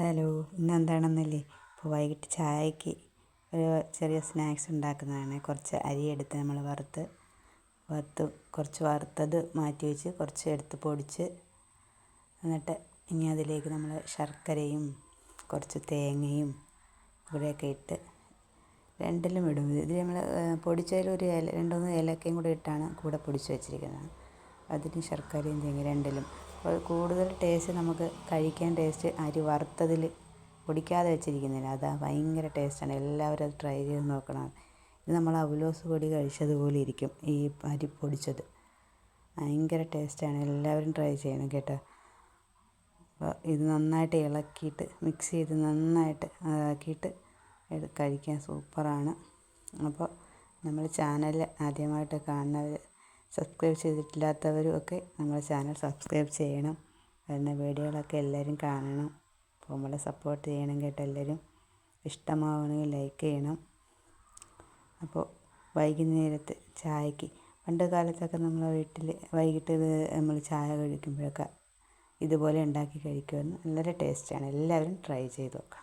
Hello, ഇന്നെന്താണെന്നല്ലേ? ഇപ്പോൾ വൈകിട്ട് ചായക്ക് ഒരു ചെറിയ സ്നാക്സ് ഉണ്ടാക്കുന്നതാണ്. കുറച്ച് അരിയെടുത്ത് നമ്മൾ വറുത്ത് കുറച്ച് വറുത്തത് മാറ്റി വെച്ച് കുറച്ച് എടുത്ത് പൊടിച്ച്, എന്നിട്ട് ഇനി അതിലേക്ക് നമ്മൾ ശർക്കരയും കുറച്ച് തേങ്ങയും കൂടെയൊക്കെ ഇട്ട് രണ്ടിലും ഇടും. ഇത് നമ്മൾ പൊടിച്ചതിൽ ഒരു രണ്ട് മൂന്ന് ഏലക്കയും കൂടെ ഇട്ടാണ് കൂടെ പൊടിച്ച് വെച്ചിരിക്കുന്നത്. അതിന് ശർക്കരയും തേങ്ങ രണ്ടിലും കൂടുതൽ ടേസ്റ്റ്, നമുക്ക് കഴിക്കാൻ ടേസ്റ്റ് അരി വറുത്തതിൽ പൊടിക്കാതെ വെച്ചിരിക്കുന്നില്ല. അതാ ഭയങ്കര ടേസ്റ്റാണ്. എല്ലാവരും അത് ട്രൈ ചെയ്ത് നോക്കണം. ഇത് നമ്മൾ അവലോസ് പൊടി കഴിച്ചതുപോലെ ഇരിക്കും ഈ അരി പൊടിച്ചത്. ഭയങ്കര ടേസ്റ്റാണ്. എല്ലാവരും ട്രൈ ചെയ്യണം കേട്ടോ. അപ്പോൾ ഇത് നന്നായിട്ട് ഇളക്കിയിട്ട് മിക്സ് ചെയ്ത് നന്നായിട്ട് ആക്കിയിട്ട് ഇത് കഴിക്കാൻ സൂപ്പറാണ്. അപ്പോൾ നമ്മൾ ചാനൽ ആദ്യമായിട്ട് കാണുന്നവർ, സബ്സ്ക്രൈബ് ചെയ്തിട്ടില്ലാത്തവരും ഒക്കെ നമ്മുടെ ചാനൽ സബ്സ്ക്രൈബ് ചെയ്യണം. വരുന്ന വീഡിയോകളൊക്കെ എല്ലാവരും കാണണം. അപ്പോൾ നമ്മളെ സപ്പോർട്ട് ചെയ്യണം കേട്ടോ. എല്ലാവരും ഇഷ്ടമാവണമെങ്കിൽ ലൈക്ക് ചെയ്യണം. അപ്പോൾ വൈകുന്നേരത്ത് ചായക്ക്, പണ്ട് കാലത്തൊക്കെ നമ്മളെ വീട്ടിൽ വൈകിട്ട് നമ്മൾ ചായ കഴിക്കുമ്പോഴൊക്കെ ഇതുപോലെ ഉണ്ടാക്കി കഴിക്കുമായിരുന്നു. നല്ല ടേസ്റ്റാണ്. എല്ലാവരും ട്രൈ ചെയ്ത് നോക്കണം.